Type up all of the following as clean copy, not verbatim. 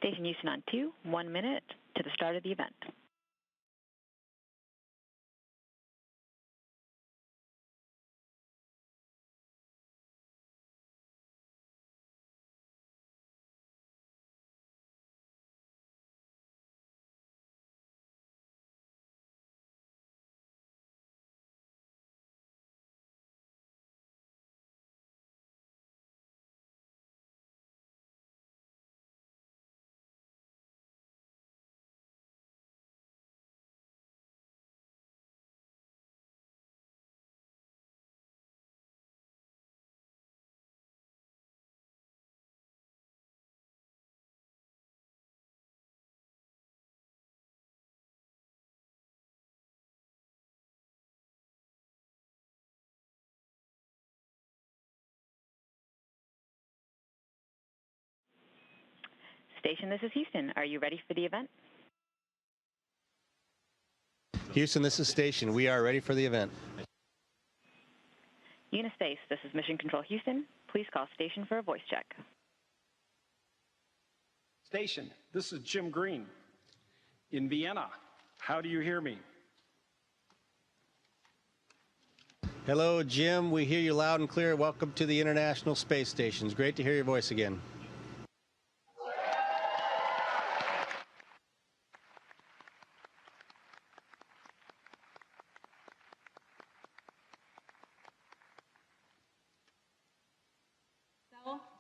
Station Houston on 2, 1 minute to the start of the event. Station, this is Houston. Are you ready for the event? Houston, this is Station. We are ready for the event. UNISPACE, this is Mission Control Houston. Please call Station for a voice check. Station, this is Jim Green in Vienna. How do you hear me? Hello, Jim. We hear you loud and clear. Welcome to the International Space Station. It's great to hear your voice again.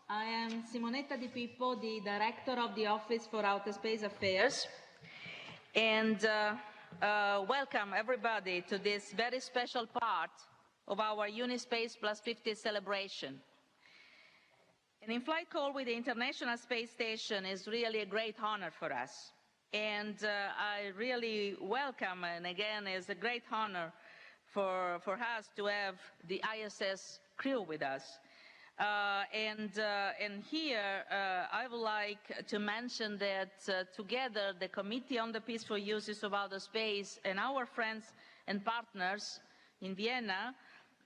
I am Simonetta Di Pippo, the Director of the Office for Outer Space Affairs, and welcome everybody to this very special part of our UNISPACE Plus 50 celebration. An in-flight call with the International Space Station is really a great honor for us, and I really welcome, and again, it's a great honor for us to have the ISS crew with us. And here I would like to mention that together the Committee on the Peaceful Uses of Outer Space and our friends and partners in Vienna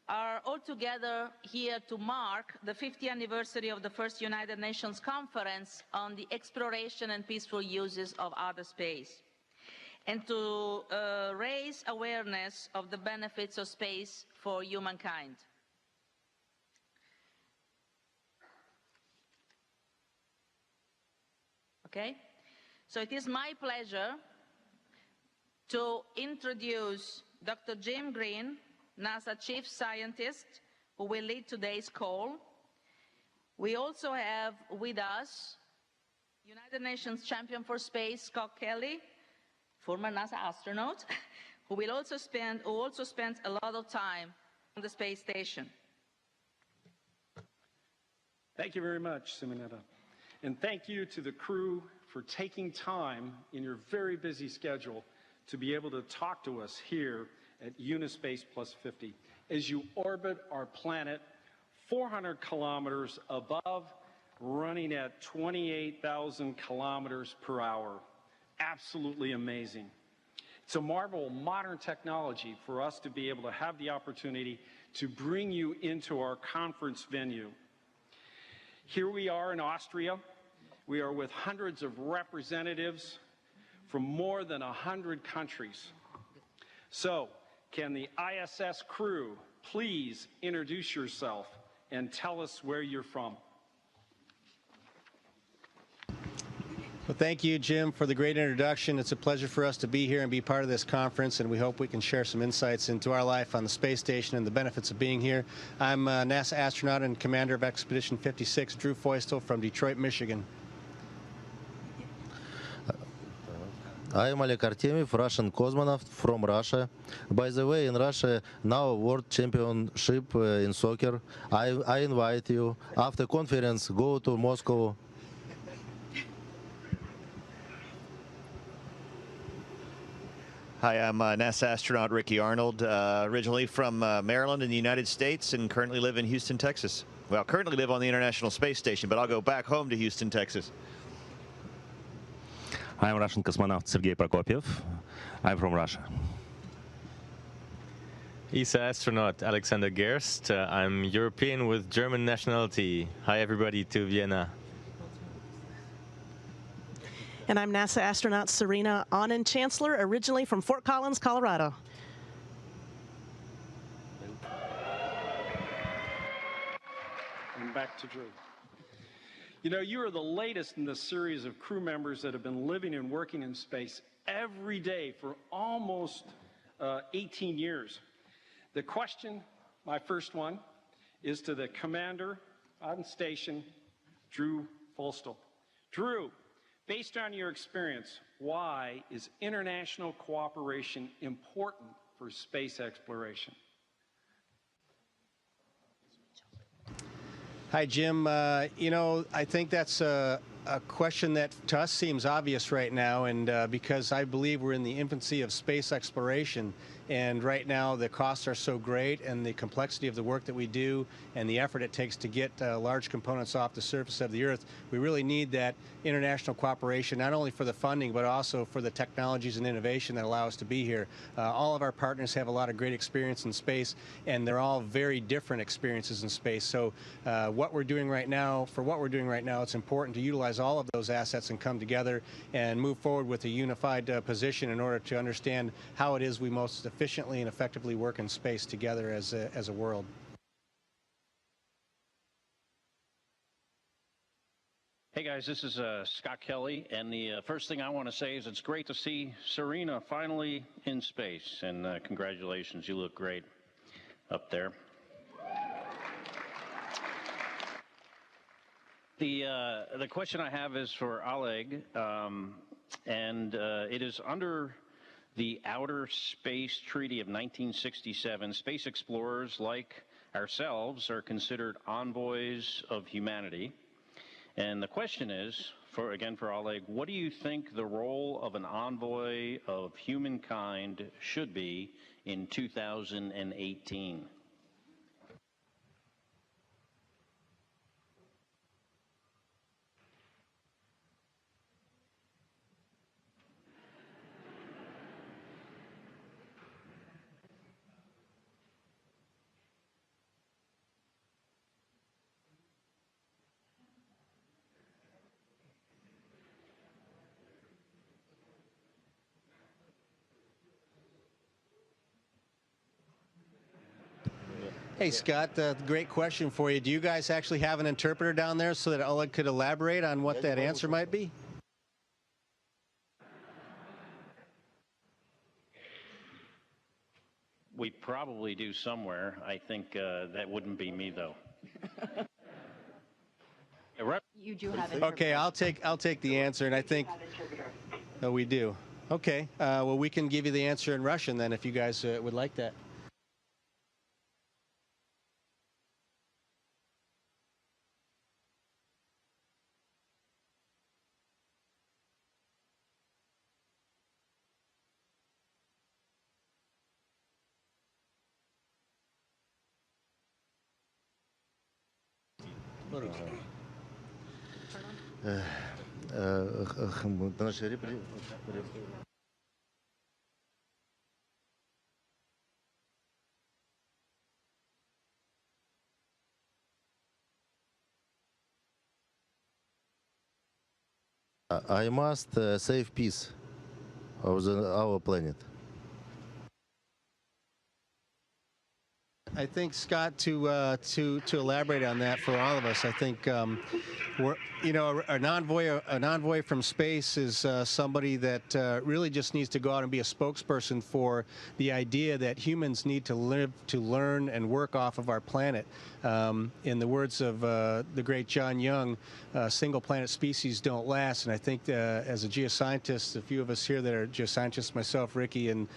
are all together here to mark the 50th anniversary of the first United Nations Conference on the Exploration and Peaceful Uses of Outer Space, and to raise awareness of the benefits of space for humankind. Okay, so it is my pleasure to introduce Dr. Jim Green, NASA Chief Scientist, who will lead today's call. We also have with us United Nations Champion for Space, Scott Kelly, former NASA astronaut, who also spent a lot of time on the space station. Thank you very much, Simonetta. And thank you to the crew for taking time in your very busy schedule to be able to talk to us here at UNISPACE Plus 50 as you orbit our planet 400 kilometers above, running at 28,000 kilometers per hour. Absolutely amazing. It's a marvel of modern technology for us to be able to have the opportunity to bring you into our conference venue. Here we are in Austria. We are with hundreds of representatives from more than 100 countries. So, can the ISS crew please introduce yourself and tell us where you're from? Well, thank you, Jim, for the great introduction. It's a pleasure for us to be here and be part of this conference, and we hope we can share some insights into our life on the space station and the benefits of being here. I'm NASA astronaut and commander of Expedition 56, Drew Feustel from Detroit, Michigan. I am Oleg Artemyev, Russian cosmonaut from Russia. By the way, in Russia, now World Championship in soccer. I invite you, after conference, go to Moscow. Hi, I'm NASA astronaut Ricky Arnold, originally from Maryland in the United States and currently live in Houston, Texas. Well, currently live on the International Space Station, but I'll go back home to Houston, Texas. I'm Russian cosmonaut Sergei Prokopiev. I'm from Russia. ESA astronaut Alexander Gerst. I'm European with German nationality. Hi everybody to Vienna. And I'm NASA astronaut Serena Ahnen Chancellor, originally from Fort Collins, Colorado. And back to Drew. You know, you are the latest in the series of crew members that have been living and working in space every day for almost 18 years. The question, my first one, is to the commander on station, Drew Folstel. Drew, based on your experience, why is international cooperation important for space exploration? Hi, Jim. You know, I think that's a question that to us seems obvious right now, and because I believe we're in the infancy of space exploration, and right now the costs are so great, and the complexity of the work that we do, and the effort it takes to get large components off the surface of the Earth, we really need that international cooperation, not only for the funding, but also for the technologies and innovation that allow us to be here. All of our partners have a lot of great experience in space, and they're all very different experiences in space. So what we're doing right now, it's important to utilize all of those assets and come together and move forward with a unified position in order to understand how it is we most efficiently and effectively work in space together as a world. Hey guys, this is Scott Kelly, and the first thing I want to say is it's great to see Serena finally in space, and congratulations, you look great up there. The question I have is for Oleg, and it is under the Outer Space Treaty of 1967. Space explorers like ourselves are considered envoys of humanity. And the question is, for Oleg, what do you think the role of an envoy of humankind should be in 2018? Hey, Scott, great question for you. Do you guys actually have an interpreter down there so that Oleg could elaborate on what that answer might be? We probably do somewhere. I think that wouldn't be me, though. You do have it. Okay, I'll take the answer, and I think we do. Okay, well, we can give you the answer in Russian then, if you guys would like that. I must save peace of our planet. I think, Scott, to elaborate on that for all of us, I think an envoy from space is somebody that really just needs to go out and be a spokesperson for the idea that humans need to live, to learn, and work off of our planet. In the words of the great John Young, single planet species don't last. And I think as a geoscientist, a few of us here that are geoscientists, myself, Ricky, and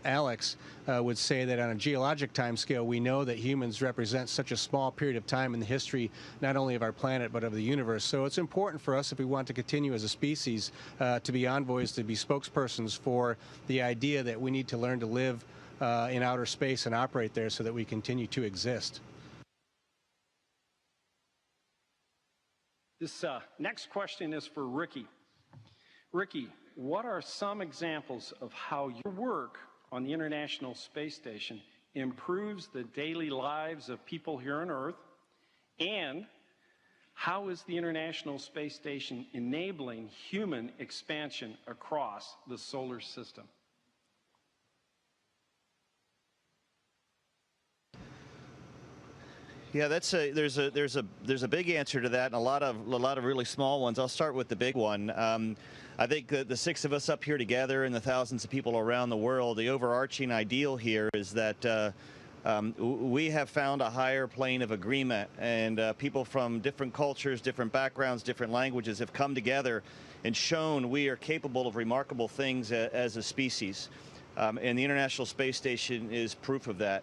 Alex, would say that on a geologic timescale, we know that humans represent such a small period of time in the history, not only of our planet, but of the universe. So it's important for us, if we want to continue as a species, to be envoys, to be spokespersons for the idea that we need to learn to live in outer space and operate there so that we continue to exist. This next question is for Ricky. Ricky, what are some examples of how your work on the International Space Station improves the daily lives of people here on Earth? And How is the International Space Station enabling human expansion across the solar system? Yeah, there's a big answer to that, and a lot of really small ones. I'll start with the big one. I think that the six of us up here together and the thousands of people around the world, the overarching ideal here is that we have found a higher plane of agreement, and people from different cultures, different backgrounds, different languages have come together and shown we are capable of remarkable things as a species. And the International Space Station is proof of that.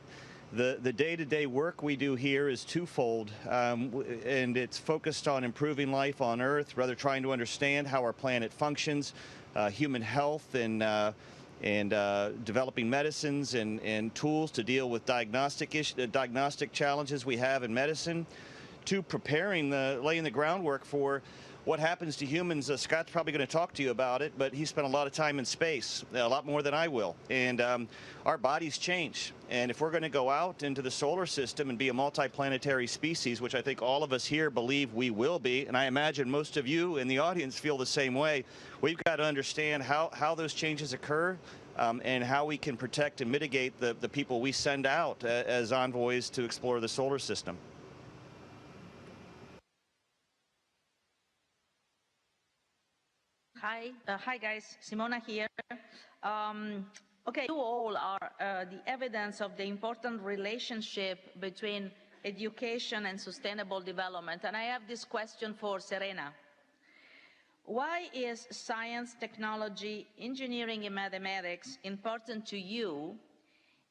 The day-to-day work we do here is twofold, and it's focused on improving life on Earth, rather trying to understand how our planet functions, human health, and developing medicines and tools to deal with diagnostic challenges we have in medicine, to laying the groundwork for what happens to humans. Scott's probably going to talk to you about it, but he spent a lot of time in space, a lot more than I will. And our bodies change. And if we're going to go out into the solar system and be a multiplanetary species, which I think all of us here believe we will be, and I imagine most of you in the audience feel the same way, we've got to understand how those changes occur and how we can protect and mitigate the people we send out as envoys to explore the solar system. Hi guys, Simona here. Okay, you all are the evidence of the important relationship between education and sustainable development. And I have this question for Serena. Why is science, technology, engineering, and mathematics important to you?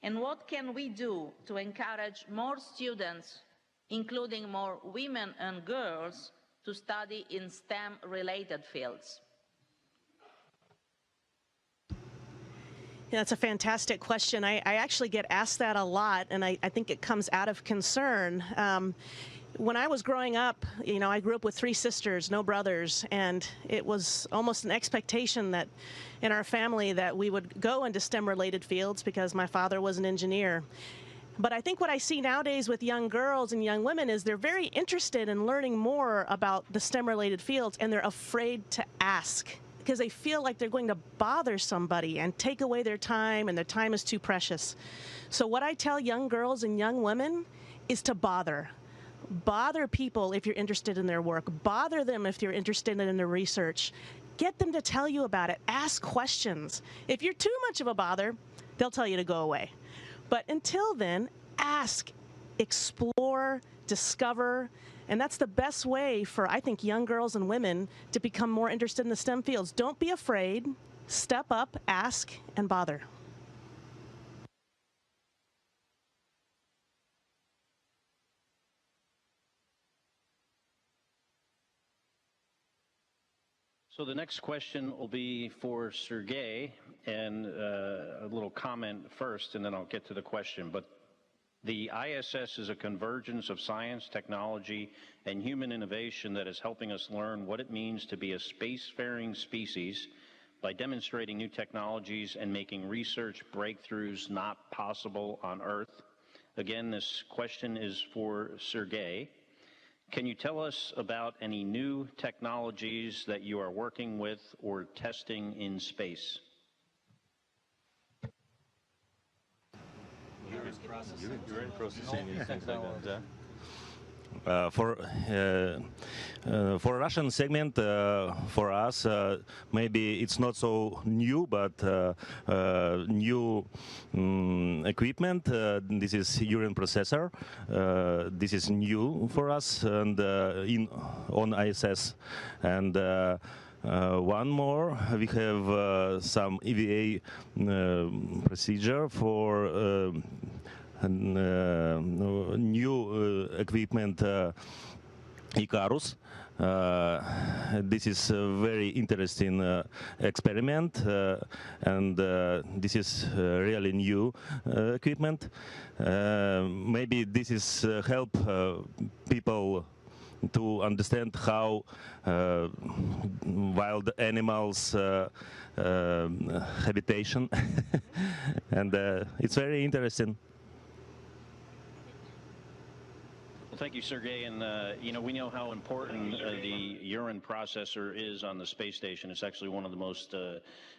And what can we do to encourage more students, including more women and girls, to study in STEM-related fields? Yeah, that's a fantastic question. I actually get asked that a lot, and I think it comes out of concern. When I was growing up, I grew up with 3 sisters, no brothers, and it was almost an expectation that in our family that we would go into STEM-related fields because my father was an engineer. But I think what I see nowadays with young girls and young women is they're very interested in learning more about the STEM-related fields, and they're afraid to ask, because they feel like they're going to bother somebody and take away their time, and their time is too precious. So what I tell young girls and young women is to bother. Bother people if you're interested in their work. Bother them if you're interested in their research. Get them to tell you about it. Ask questions. If you're too much of a bother, they'll tell you to go away. But until then, ask, explore, discover. And that's the best way for, I think, young girls and women to become more interested in the STEM fields. Don't be afraid. Step up, ask, and bother. So the next question will be for Sergey, and a little comment first, and then I'll get to the question. But the ISS is a convergence of science, technology, and human innovation that is helping us learn what it means to be a spacefaring species by demonstrating new technologies and making research breakthroughs not possible on Earth. Again, this question is for Sergey. Can you tell us about any new technologies that you are working with or testing in space? Urine processing and things like that. For Russian segment, for us, maybe it's not so new, but new equipment. This is urine processor. This is new for us and on ISS. And one more, we have some EVA procedure for new equipment, Icarus. This is a very interesting experiment, and this is really new equipment. Maybe this is help people to understand how wild animals habitation, and it's very interesting. Thank you, Sergey. And, you know, we know how important the urine processor is on the space station. It's actually one of the most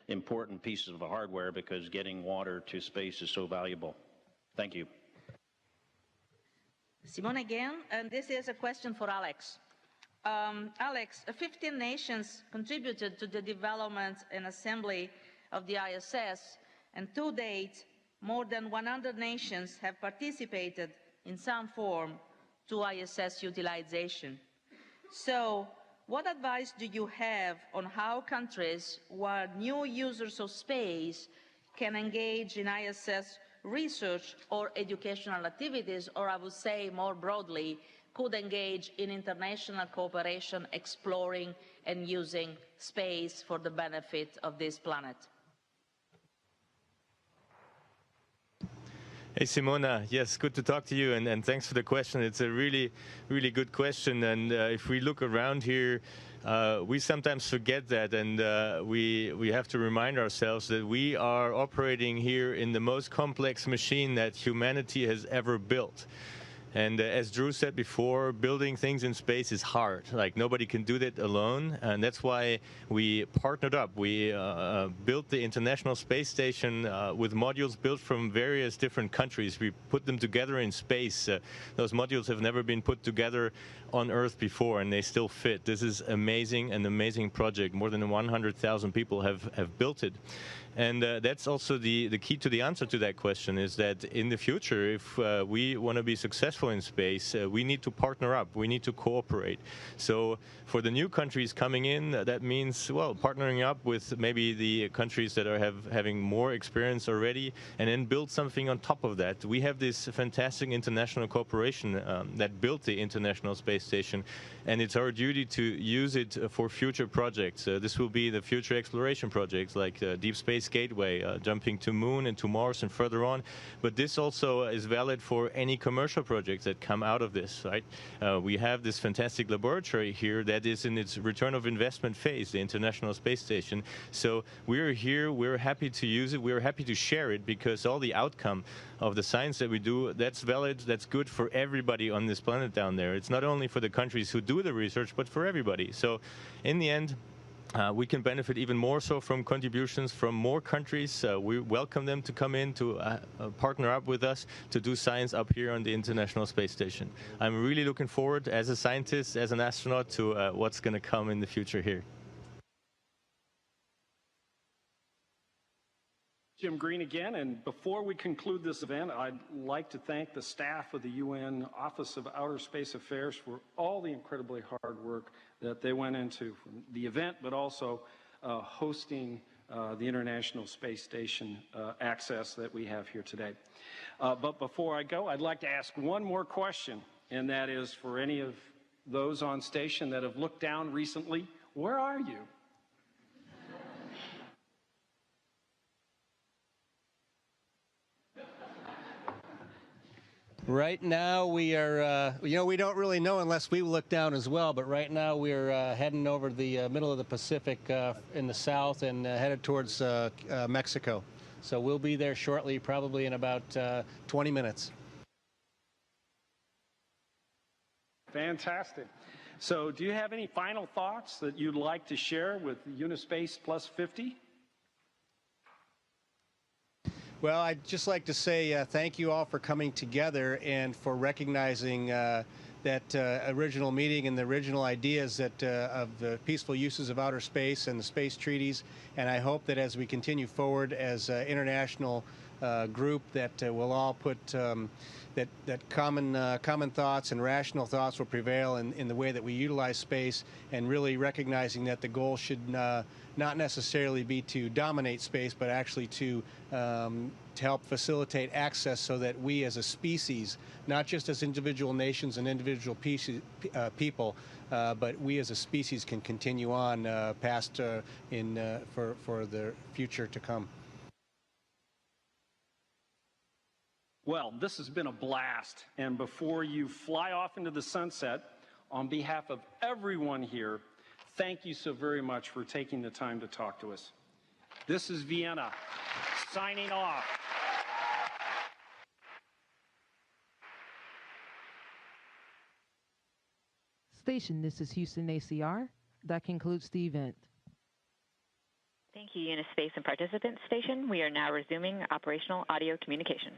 important pieces of the hardware because getting water to space is so valuable. Thank you. Simone again, and this is a question for Alex. Alex, 15 nations contributed to the development and assembly of the ISS, and to date, more than 100 nations have participated in some form to ISS utilization. So, what advice do you have on how countries who are new users of space can engage in ISS research or educational activities, or I would say more broadly, could engage in international cooperation, exploring and using space for the benefit of this planet? Hey, Simona. Yes, good to talk to you, and thanks for the question. It's a really, really good question. And if we look around here, we sometimes forget that, and we have to remind ourselves that we are operating here in the most complex machine that humanity has ever built. And as Drew said before, building things in space is hard. Like, nobody can do that alone, and that's why we partnered up. We built the International Space Station with modules built from various different countries. We put them together in space. Those modules have never been put together on Earth before, and they still fit. This is amazing, an amazing project. More than 100,000 people have built it. And that's also the key to the answer to that question, is that in the future, if we want to be successful in space, we need to partner up. We need to cooperate. So for the new countries coming in, that means, well, partnering up with maybe the countries that are having more experience already, and then build something on top of that. We have this fantastic international cooperation that built the International Space Station, and it's our duty to use it for future projects. This will be the future exploration projects like Deep Space Gateway, jumping to Moon and to Mars and further on. But this also is valid for any commercial projects that come out of this, right? We have this fantastic laboratory here that is in its return of investment phase, the International Space Station. So we're here, we're happy to use it, we're happy to share it, because all the outcome of the science that we do, that's valid, that's good for everybody on this planet down there. It's not only for the countries who do the research, but for everybody. So in the end, we can benefit even more so from contributions from more countries. We welcome them to come in to partner up with us to do science up here on the International Space Station. I'm really looking forward, as a scientist, as an astronaut, to what's going to come in the future here. Jim Green again, and before we conclude this event, I'd like to thank the staff of the UN Office of Outer Space Affairs for all the incredibly hard work that they went into from the event, but also hosting the International Space Station access that we have here today. But before I go, I'd like to ask one more question, and that is for any of those on station that have looked down recently, where are you? Right now we are, we don't really know unless we look down as well, but right now we're heading over the middle of the Pacific in the south and headed towards Mexico. So we'll be there shortly, probably in about 20 minutes. Fantastic. So do you have any final thoughts that you'd like to share with UNISPACE Plus 50? Well, I'd just like to say thank you all for coming together and for recognizing that original meeting and the original ideas that of the peaceful uses of outer space and the space treaties. And I hope that as we continue forward as an international group, that we'll all put that common thoughts and rational thoughts will prevail in the way that we utilize space, and really recognizing that the goal should not necessarily be to dominate space, but actually to help facilitate access so that we as a species, not just as individual nations and individual people, but we as a species can continue on past for the future to come. Well, this has been a blast, and before you fly off into the sunset, on behalf of everyone here, thank you so very much for taking the time to talk to us. This is Vienna, signing off. station, this is Houston ACR. That concludes the event. Thank you, UNISPACE and participants station. We are now resuming operational audio communication.